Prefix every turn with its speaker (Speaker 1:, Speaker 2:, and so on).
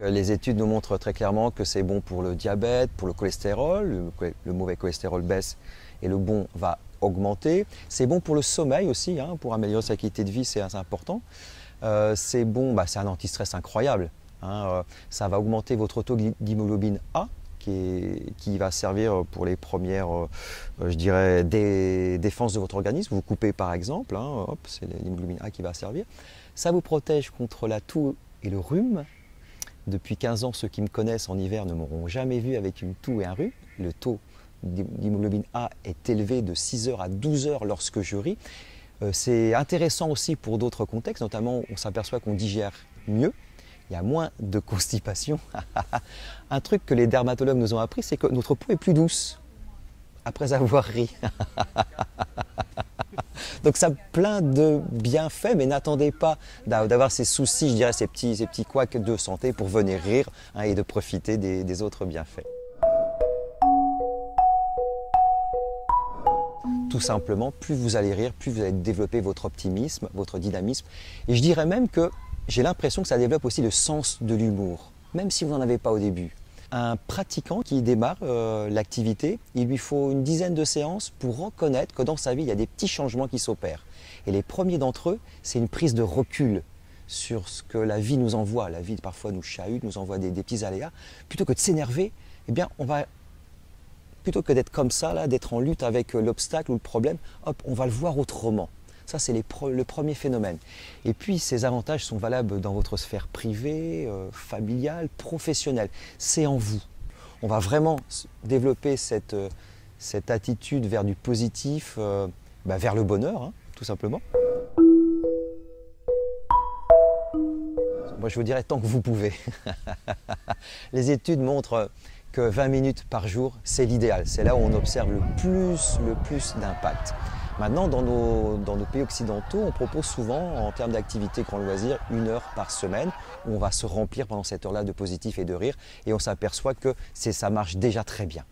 Speaker 1: Les études nous montrent très clairement que c'est bon pour le diabète, pour le cholestérol. Le mauvais cholestérol baisse et le bon va augmenter. C'est bon pour le sommeil aussi, hein, pour améliorer sa qualité de vie, c'est assez important. C'est bon, c'est un anti-stress incroyable. Hein, ça va augmenter votre taux d'hémoglobine A, qui va servir pour les premières, je dirais, défenses de votre organisme. Vous coupez par exemple, hein, hop, c'est l'hémoglobine A qui va servir. Ça vous protège contre la toux et le rhume. Depuis 15 ans, ceux qui me connaissent en hiver ne m'auront jamais vu avec une toux et un rhume. Le taux d'hémoglobine A est élevé de 6 heures à 12 heures lorsque je ris. C'est intéressant aussi pour d'autres contextes, notamment on s'aperçoit qu'on digère mieux. Il y a moins de constipation. Un truc que les dermatologues nous ont appris, c'est que notre peau est plus douce après avoir ri. Donc ça a plein de bienfaits, mais n'attendez pas d'avoir ces soucis, je dirais ces petits couacs de santé pour venir rire, hein, et de profiter des autres bienfaits. Tout simplement, plus vous allez rire, plus vous allez développer votre optimisme, votre dynamisme. Et je dirais même que j'ai l'impression que ça développe aussi le sens de l'humour, même si vous n'en avez pas au début. Un pratiquant qui démarre l'activité, il lui faut une dizaine de séances pour reconnaître que dans sa vie, il y a des petits changements qui s'opèrent. Et les premiers d'entre eux, c'est une prise de recul sur ce que la vie nous envoie. La vie parfois nous chahute, nous envoie des petits aléas. Plutôt que de s'énerver, eh bien, plutôt que d'être comme ça, là, d'être en lutte avec l'obstacle ou le problème, hop, on va le voir autrement. Ça, c'est le premier phénomène. Et puis, ces avantages sont valables dans votre sphère privée, familiale, professionnelle. C'est en vous. On va vraiment développer cette attitude vers du positif, vers le bonheur, hein, tout simplement. Moi, je vous dirais tant que vous pouvez. Les études montrent que 20 minutes par jour, c'est l'idéal. C'est là où on observe le plus d'impact. Maintenant, dans nos pays occidentaux, on propose souvent, en termes d'activité grand loisir, 1 heure par semaine, où on va se remplir pendant cette heure-là de positif et de rire, et on s'aperçoit que ça marche déjà très bien.